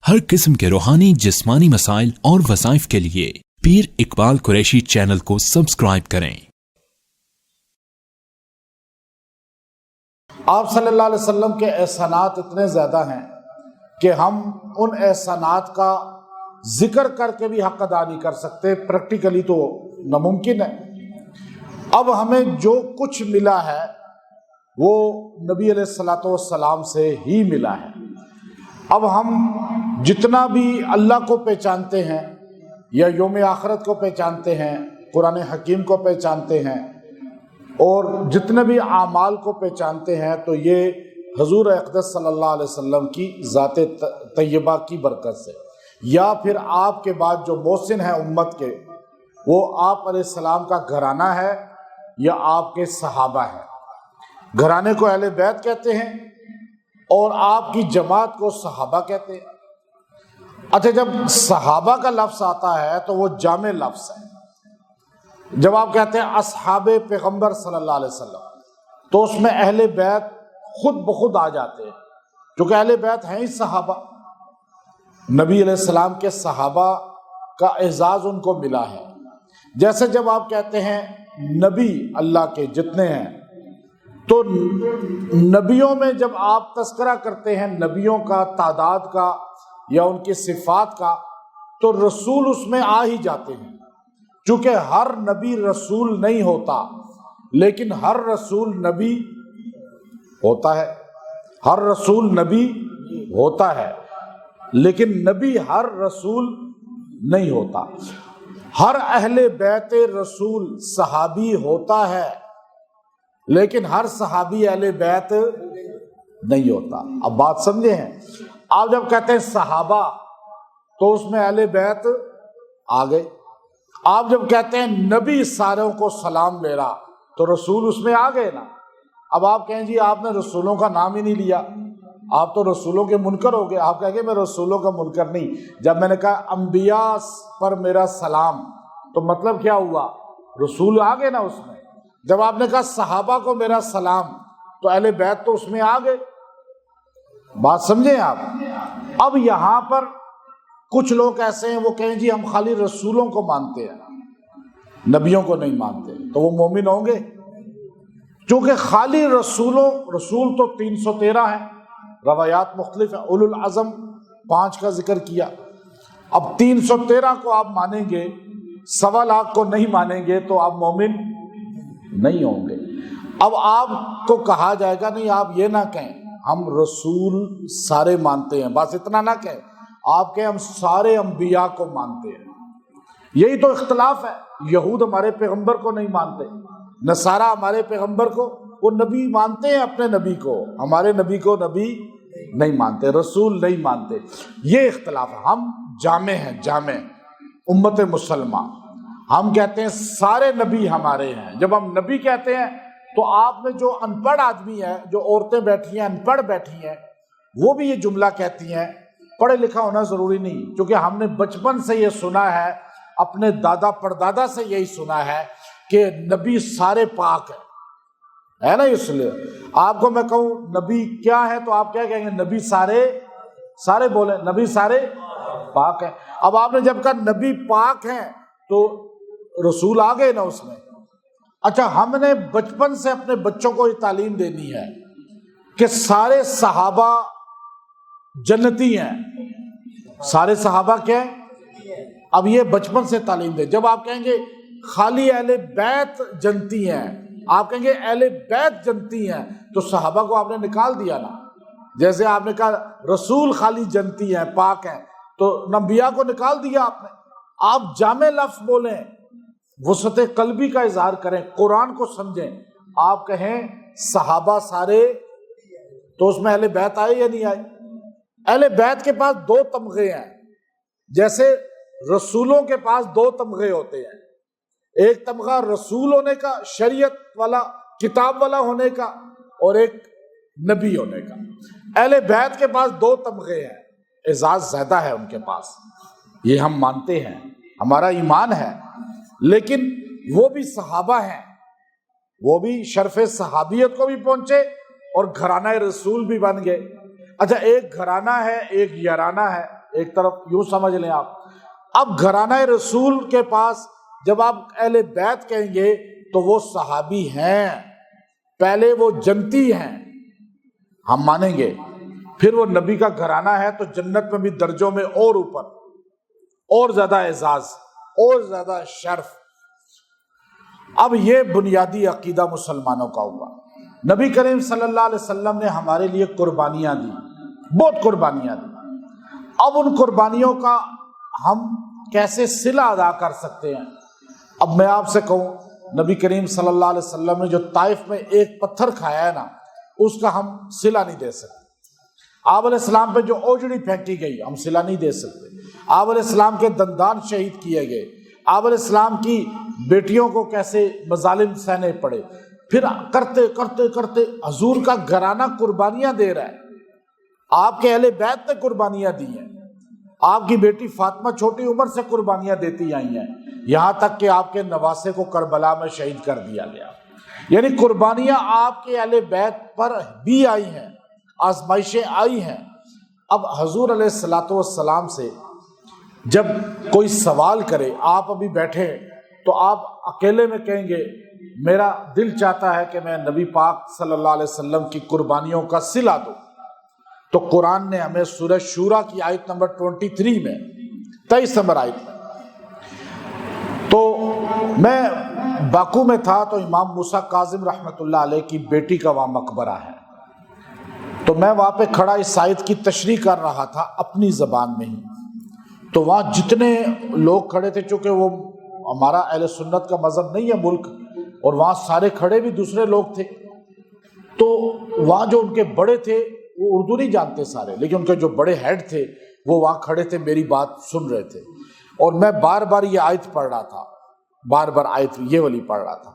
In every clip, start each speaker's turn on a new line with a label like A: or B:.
A: ہر قسم کے روحانی جسمانی مسائل اور وظائف کے لیے پیر اقبال قریشی چینل کو سبسکرائب کریں۔
B: آپ صلی اللہ علیہ وسلم کے احسانات اتنے زیادہ ہیں کہ ہم ان احسانات کا ذکر کر کے بھی حق ادا نہیں کر سکتے، پریکٹیکلی تو ناممکن ہے۔ اب ہمیں جو کچھ ملا ہے وہ نبی علیہ الصلوۃ والسلام سے ہی ملا ہے۔ اب ہم جتنا بھی اللہ کو پہچانتے ہیں یا یوم آخرت کو پہچانتے ہیں، قرآن حکیم کو پہچانتے ہیں اور جتنے بھی اعمال کو پہچانتے ہیں، تو یہ حضور اقدس صلی اللہ علیہ وسلم کی ذات طیبہ کی برکت سے، یا پھر آپ کے بعد جو محسن ہیں امت کے، وہ آپ علیہ السلام کا گھرانہ ہے یا آپ کے صحابہ ہیں۔ گھرانے کو اہل بیت کہتے ہیں اور آپ کی جماعت کو صحابہ کہتے ہیں۔ اچھا، جب صحابہ کا لفظ آتا ہے تو وہ جامع لفظ ہے۔ جب آپ کہتے ہیں اصحاب پیغمبر صلی اللہ علیہ وسلم، تو اس میں اہل بیت خود بخود آ جاتے ہیں، کیونکہ اہل بیت ہیں ہی صحابہ۔ نبی علیہ السلام کے صحابہ کا اعزاز ان کو ملا ہے۔ جیسے جب آپ کہتے ہیں نبی اللہ کے جتنے ہیں، تو نبیوں میں جب آپ تذکرہ کرتے ہیں نبیوں کا، تعداد کا یا ان کی صفات کا، تو رسول اس میں آ ہی جاتے ہیں، چونکہ ہر نبی رسول نہیں ہوتا، لیکن ہر رسول نبی ہوتا ہے۔ ہر رسول نبی ہوتا ہے، لیکن نبی ہر رسول نہیں ہوتا۔ ہر اہل بیت رسول صحابی ہوتا ہے، لیکن ہر صحابی اہل بیت نہیں ہوتا۔ اب بات سمجھے ہیں؟ آپ جب کہتے ہیں صحابہ تو اس میں اہل بیت آ گئے۔ آپ جب کہتے ہیں نبی ساروں کو سلام لے رہا، تو رسول اس میں آ گئے نا۔ اب آپ کہیں جی آپ نے رسولوں کا نام ہی نہیں لیا، آپ تو رسولوں کے منکر ہو گئے۔ آپ کہیں گے میں رسولوں کا منکر نہیں۔ جب میں نے کہا انبیاء پر میرا سلام، تو مطلب کیا ہوا؟ رسول آ گئے نا اس میں۔ جب آپ نے کہا صحابہ کو میرا سلام، تو اہل بیت تو اس میں آ گئے۔ بات سمجھیں آپ؟ اب یہاں پر کچھ لوگ ایسے ہیں، وہ کہیں جی ہم خالی رسولوں کو مانتے ہیں، نبیوں کو نہیں مانتے، تو وہ مومن ہوں گے؟ چونکہ خالی رسول تو 313 ہیں، روایات مختلف ہیں۔ اولو العزم 5 کا ذکر کیا۔ اب 313 کو آپ مانیں گے، 1.25 لاکھ کو نہیں مانیں گے، تو آپ مومن نہیں ہوں گے۔ اب آپ کو کہا جائے گا نہیں، آپ یہ نہ کہیں ہم رسول سارے مانتے ہیں، بس اتنا نہ کہیں، آپ کہیں ہم سارے انبیاء کو مانتے ہیں۔ یہی تو اختلاف ہے۔ یہود ہمارے پیغمبر کو نہیں مانتے، نصارہ ہمارے پیغمبر کو، وہ نبی مانتے ہیں اپنے نبی کو، ہمارے نبی کو نبی نہیں مانتے، رسول نہیں مانتے۔ یہ اختلاف ہے۔ ہم جامع ہیں، جامع امت مسلمہ۔ ہم کہتے ہیں سارے نبی ہمارے ہیں۔ جب ہم نبی کہتے ہیں تو آپ میں جو ان پڑھ آدمی ہے، جو عورتیں بیٹھی ہیں، ان پڑھ بیٹھی ہیں، وہ بھی یہ جملہ کہتی ہیں۔ پڑھے لکھا ہونا ضروری نہیں، کیونکہ ہم نے بچپن سے یہ سنا ہے، اپنے دادا پردادا سے یہی سنا ہے کہ نبی سارے پاک ہیں، ہے نا؟ اس لیے آپ کو میں کہوں نبی کیا ہے، تو آپ کیا کہیں گے؟ نبی سارے بولیں، نبی سارے پاک ہیں۔ اب آپ نے جب کہا نبی پاک ہیں، تو رسول آ گئے نا اس میں۔ اچھا، ہم نے بچپن سے اپنے بچوں کو یہ تعلیم دینی ہے کہ سارے صحابہ جنتی ہیں، سارے صحابہ کیا ہیں؟ اب یہ بچپن سے تعلیم دے۔ جب آپ کہیں گے خالی اہل بیت جنتی ہیں، آپ کہیں گے اہل بیت جنتی ہیں، تو صحابہ کو آپ نے نکال دیا نا۔ جیسے آپ نے کہا رسول خالی جنتی ہیں، پاک ہیں، تو انبیاء کو نکال دیا آپ نے۔ آپ جامع لفظ بولیں، وسعت قلبی کا اظہار کریں، قرآن کو سمجھیں۔ آپ کہیں صحابہ سارے، تو اس میں اہل بیت آئے یا نہیں آئے؟ اہل بیت کے پاس 2 تمغے ہیں، جیسے رسولوں کے پاس 2 تمغے ہوتے ہیں۔ ایک تمغہ رسول ہونے کا، شریعت والا، کتاب والا ہونے کا، اور ایک نبی ہونے کا۔ اہل بیت کے پاس 2 تمغے ہیں، اعزاز زیادہ ہے ان کے پاس، یہ ہم مانتے ہیں، ہمارا ایمان ہے۔ لیکن وہ بھی صحابہ ہیں، وہ بھی شرف صحابیت کو بھی پہنچے اور گھرانہ رسول بھی بن گئے۔ اچھا، ایک گھرانہ ہے، ایک یارانہ ہے، ایک طرف یوں سمجھ لیں آپ. اب گھرانہ رسول کے پاس جب آپ اہل بیت کہیں گے تو وہ صحابی ہیں، پہلے وہ جنتی ہیں، ہم مانیں گے. پھر وہ نبی کا گھرانہ ہے تو جنت میں بھی درجوں میں اور اوپر، اور زیادہ اعزاز، اور زیادہ شرف. اب یہ بنیادی عقیدہ مسلمانوں کا ہوا. نبی کریم صلی اللہ علیہ وسلم نے ہمارے لیے قربانیاں دی، بہت قربانیاں دی. اب ان قربانیوں کا ہم کیسے صلہ ادا کر سکتے ہیں؟ اب میں آپ سے کہوں، نبی کریم صلی اللہ علیہ وسلم نے جو طائف میں ایک پتھر کھایا ہے نا، اس کا ہم صلہ نہیں دے سکتے. آپ علیہ السلام پہ جو اوجڑی پھینکی گئی، ہم صلہ نہیں دے سکتے. آپ علیہ السلام کے دندان شہید کیے گئے، آپ علیہ السلام کی بیٹیوں کو کیسے مظالم سہنے پڑے، پھر کرتے کرتے کرتے حضور کا گھرانہ قربانیاں دے رہا ہے. آپ کے اہل بیت نے قربانیاں دی ہیں، آپ کی بیٹی فاطمہ چھوٹی عمر سے قربانیاں دیتی آئی ہیں، یہاں تک کہ آپ کے نواسے کو کربلا میں شہید کر دیا گیا. یعنی قربانیاں آپ کے اہل بیت پر بھی آئی ہیں، آزمائشیں آئی ہیں. اب حضور علیہ الصلوۃ والسلام سے جب کوئی سوال کرے، آپ ابھی بیٹھے تو آپ اکیلے میں کہیں گے میرا دل چاہتا ہے کہ میں نبی پاک صلی اللہ علیہ وسلم کی قربانیوں کا صلہ دوں، تو قرآن نے ہمیں سورہ شورا کی آیت نمبر 23 میں 23 نمبر آیت میں، تو میں باکو میں تھا تو امام موسیٰ کاظم رحمۃ اللہ علیہ کی بیٹی کا وہاں مقبرہ ہے، تو میں وہاں پہ کھڑا اس آیت کی تشریح کر رہا تھا اپنی زبان میں ہی. تو وہاں جتنے لوگ کھڑے تھے، چونکہ وہ ہمارا اہل سنت کا مذہب نہیں ہے ملک، اور وہاں سارے کھڑے بھی دوسرے لوگ تھے، تو وہاں جو ان کے بڑے تھے وہ اردو نہیں جانتے سارے، لیکن ان کے جو بڑے ہیڈ تھے وہ وہاں کھڑے تھے، میری بات سن رہے تھے، اور میں بار بار یہ آیت پڑھ رہا تھا، بار بار آیت یہ والی پڑھ رہا تھا.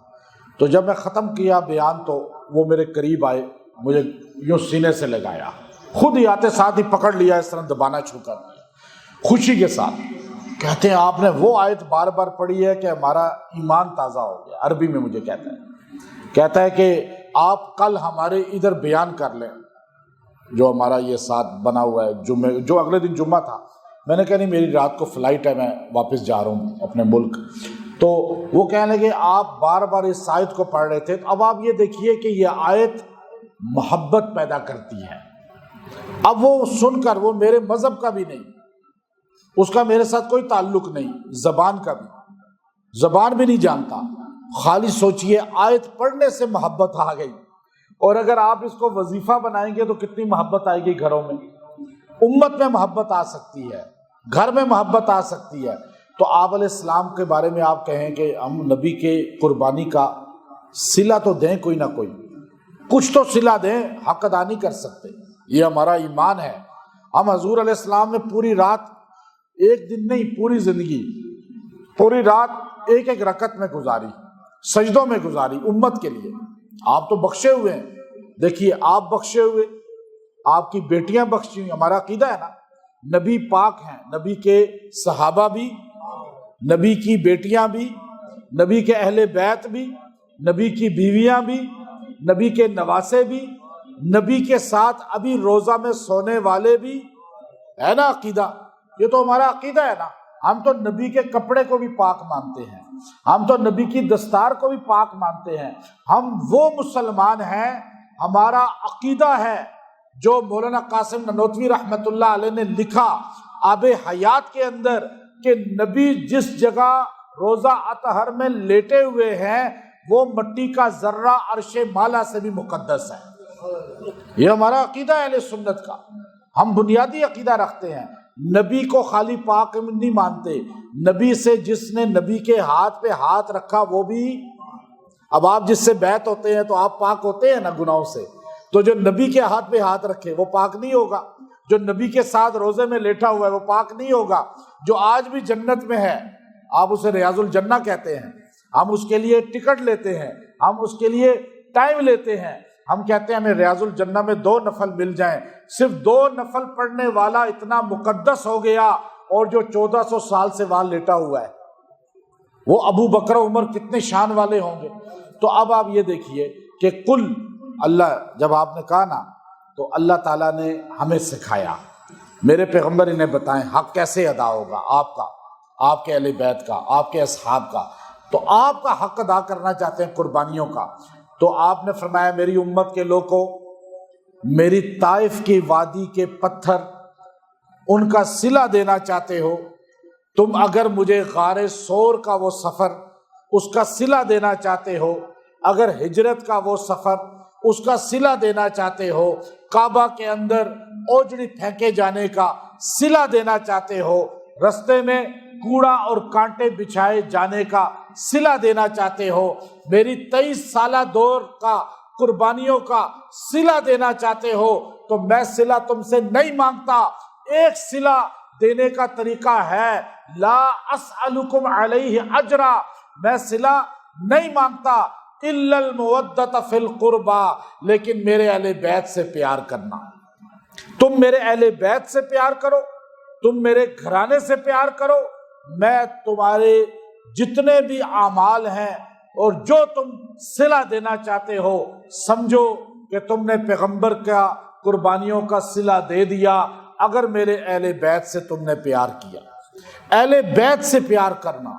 B: تو جب میں ختم کیا بیان تو وہ میرے قریب آئے، مجھے یوں سینے سے لگایا، خود ہی آتے ساتھ ہی پکڑ لیا، اس طرح دبانا چھو کر خوشی کے ساتھ. کہتے ہیں آپ نے وہ آیت بار بار پڑھی ہے کہ ہمارا ایمان تازہ ہو گیا. عربی میں مجھے کہتا ہے کہ آپ کل ہمارے ادھر بیان کر لیں، جو ہمارا یہ ساتھ بنا ہوا ہے جمعے، جو اگلے دن جمعہ تھا. میں نے کہا نہیں، میری رات کو فلائٹ ہے، میں واپس جا رہا ہوں اپنے ملک. تو وہ کہنے لگے آپ بار بار اس آیت کو پڑھ رہے تھے. اب آپ یہ دیکھیے کہ یہ آیت محبت پیدا کرتی ہے. اب وہ سن کر، وہ میرے مذہب کا بھی نہیں، اس کا میرے ساتھ کوئی تعلق نہیں، زبان کا بھی، زبان بھی نہیں جانتا. خالی سوچئے آیت پڑھنے سے محبت آ گئی. اور اگر آپ اس کو وظیفہ بنائیں گے تو کتنی محبت آئے گی گھروں میں، امت میں محبت آ سکتی ہے، گھر میں محبت آ سکتی ہے. تو آپ علیہ السلام کے بارے میں آپ کہیں کہ ہم نبی کے قربانی کا صلہ تو دیں، کوئی نہ کوئی کچھ تو صلہ دیں، حق ادا نہیں کر سکتے. یہ ہمارا ایمان ہے. ہم حضور علیہ السلام نے پوری رات، ایک دن نہیں پوری زندگی، پوری رات ایک ایک رکعت میں گزاری، سجدوں میں گزاری امت کے لیے. آپ تو بخشے ہوئے ہیں، دیکھیے آپ بخشے ہوئے، آپ کی بیٹیاں بخشی ہوئی. ہمارا عقیدہ ہے نا، نبی پاک ہیں، نبی کے صحابہ بھی، نبی کی بیٹیاں بھی، نبی کے اہل بیت بھی، نبی کی بیویاں بھی، نبی کے نواسے بھی، نبی کے ساتھ ابھی روزہ میں سونے والے بھی. ہے نا عقیدہ؟ یہ تو ہمارا عقیدہ ہے نا. ہم تو نبی کے کپڑے کو بھی پاک مانتے ہیں، ہم تو نبی کی دستار کو بھی پاک مانتے ہیں. ہم وہ مسلمان ہیں، ہمارا عقیدہ ہے جو مولانا قاسم نانوتوی رحمۃ اللہ علیہ نے لکھا آب حیات کے اندر، کہ نبی جس جگہ روزہ اطہر میں لیٹے ہوئے ہیں وہ مٹی کا ذرہ عرش مالا سے بھی مقدس ہے. یہ ہمارا عقیدہ ہے اہل سنت کا. ہم بنیادی عقیدہ رکھتے ہیں. نبی کو خالی پاک نہیں مانتے، نبی سے جس نے نبی کے ہاتھ پہ ہاتھ رکھا وہ بھی. اب آپ جس سے بیعت ہوتے ہیں تو آپ پاک ہوتے ہیں نا گناہوں سے، تو جو نبی کے ہاتھ پہ ہاتھ رکھے وہ پاک نہیں ہوگا. جو نبی کے ساتھ روزے میں لیٹا ہوا ہے وہ پاک نہیں ہوگا. جو آج بھی جنت میں ہے، آپ اسے ریاض الجنہ کہتے ہیں، ہم اس کے لیے ٹکٹ لیتے ہیں، ہم اس کے لیے ٹائم لیتے ہیں. ہم کہتے ہیں ہمیں ریاض الجنہ میں 2 نفل مل جائیں. صرف 2 نفل پڑھنے والا اتنا مقدس ہو گیا، اور جو 1400 سال سے وہاں لیٹا ہوا ہے وہ ابو بکر عمر کتنے شان والے ہوں گے. تو اب آپ یہ دیکھیے کہ کل اللہ جب آپ نے کہا نا، تو اللہ تعالیٰ نے ہمیں سکھایا میرے پیغمبر انہیں بتائیں حق کیسے ادا ہوگا آپ کا، آپ کے اہل بیت کا، آپ کے اصحاب کا۔ تو آپ کا حق ادا کرنا چاہتے ہیں قربانیوں کا، تو آپ نے فرمایا میری امت کے لوگوں، میری طائف کی وادی کے پتھر ان کا صلہ دینا چاہتے ہو، تم اگر مجھے غار سور کا وہ سفر اس کا صلہ دینا چاہتے ہو، اگر ہجرت کا وہ سفر اس کا صلہ دینا چاہتے ہو، کعبہ کے اندر اوجڑی پھینکے جانے کا صلہ دینا چاہتے ہو، رستے میں کوڑا اور کانٹے بچھائے جانے کا صلہ دینا چاہتے ہو، میری 23 سالہ دور کا قربانیوں کا صلہ دینا چاہتے ہو، تو میں صلہ تم سے نہیں مانگتا۔ ایک صلہ دینے کا طریقہ ہے لا اسألکم علیہ اجرا، میں صلہ نہیں مانگتا الا المودۃ فی القربى، لیکن میرے اہل بیت سے پیار کرنا۔ تم میرے اہل بیت سے پیار کرو، تم میرے گھرانے سے پیار کرو، میں تمہارے جتنے بھی اعمال ہیں اور جو تم صلہ دینا چاہتے ہو، سمجھو کہ تم نے پیغمبر کا قربانیوں کا صلہ دے دیا اگر میرے اہل بیت سے تم نے پیار کیا۔ اہل بیت سے پیار کرنا